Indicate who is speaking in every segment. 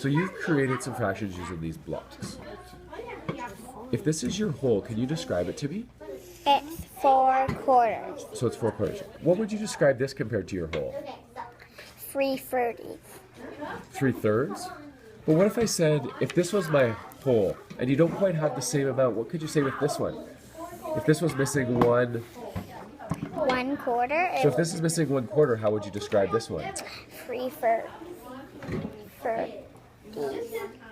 Speaker 1: So you've created some fractions using these blocks. If this is your whole, can you describe it to me?
Speaker 2: It's 4/4.
Speaker 1: So it's 4/4. What would you describe this compared to your whole?
Speaker 2: 3/30.
Speaker 1: 3/3? But what if I said, if this was my whole, and you don't quite have the same amount, what could you say with this one? If this was missing one...
Speaker 2: 1/4.
Speaker 1: So if this is missing 1/4, how would you describe this one?
Speaker 2: 3/30.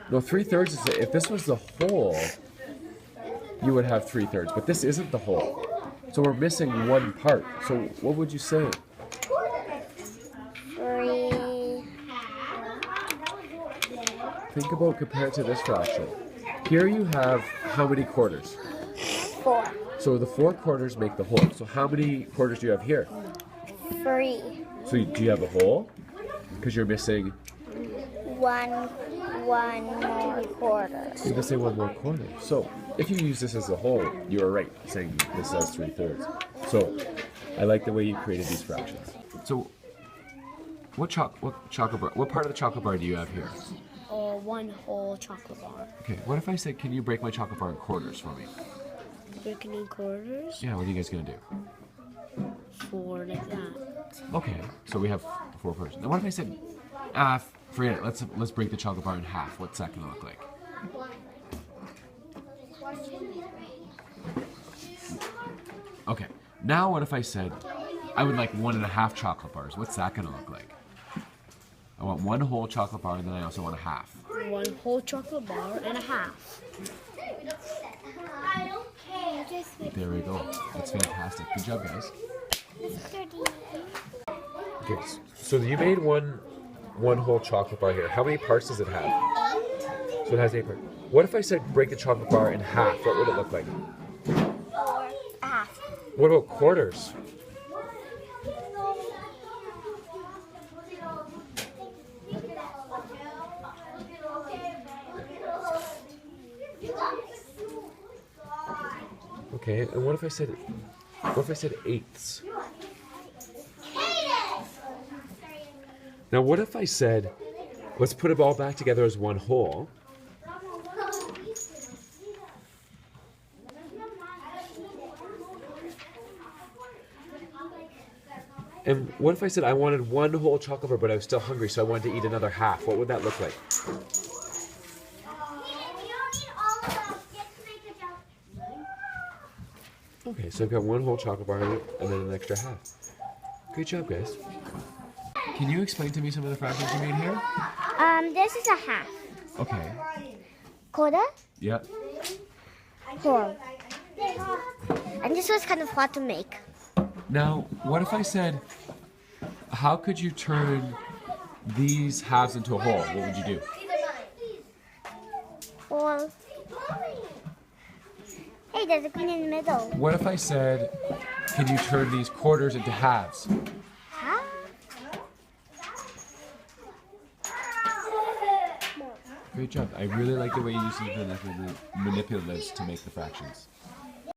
Speaker 1: No, 3/3 is, if this was the whole, you would have 3/3, but this isn't the whole. So we're missing one part. So what would you say?
Speaker 2: 3.
Speaker 1: Think about compared to this fraction. Here you have how many quarters?
Speaker 2: 4.
Speaker 1: So the 4 quarters make the whole. So how many quarters do you have here?
Speaker 2: 3.
Speaker 1: So do you have a whole? Because you're missing...
Speaker 2: 1 more quarter.
Speaker 1: You're missing 1 more quarter. So if you use this as a whole, you were right, saying this as 3/3. So I like the way you created these fractions. So what chocolate bar? What part of the chocolate bar do you have here?
Speaker 2: 1 whole chocolate bar.
Speaker 1: Okay. What if I said, can you break my chocolate bar in quarters for me?
Speaker 2: Breaking in quarters?
Speaker 1: Yeah. What are you guys gonna do?
Speaker 2: 4 like that.
Speaker 1: Okay. So we have 4 quarters. Now what if I said, forget it. Let's break the chocolate bar in half. What's that gonna look like? Okay. Now what if I said, I would like 1.5 chocolate bars. What's that gonna look like? I want 1 whole chocolate bar, and then I also want a half.
Speaker 2: 1 whole chocolate bar and a half.
Speaker 1: There we go. That's fantastic. Good job, guys. Okay, so you made one whole chocolate bar here. How many parts does it have? So it has 8 parts. What if I said break the chocolate bar in half? What would it look like?
Speaker 2: 4. Half.
Speaker 1: What about quarters? Okay, and what if I said eighths? Now what if I said, let's put it all back together as 1 whole. And what if I said I wanted 1 whole chocolate bar, but I was still hungry, so I wanted to eat another half? What would that look like? Okay, so I've got 1 whole chocolate bar and then an extra half. Great job, guys. Can you explain to me some of the fractions you made here?
Speaker 2: This is a half.
Speaker 1: Okay.
Speaker 2: Quarter?
Speaker 1: Yeah.
Speaker 2: Whole. And this was kind of hard to make.
Speaker 1: Now, what if I said, how could you turn these halves into a whole? What would you do?
Speaker 2: Or, hey, there's a green in the middle.
Speaker 1: What if I said, can you turn these quarters into halves?
Speaker 2: Huh?
Speaker 1: Great job. I really like the way you use the manipulatives to make the fractions.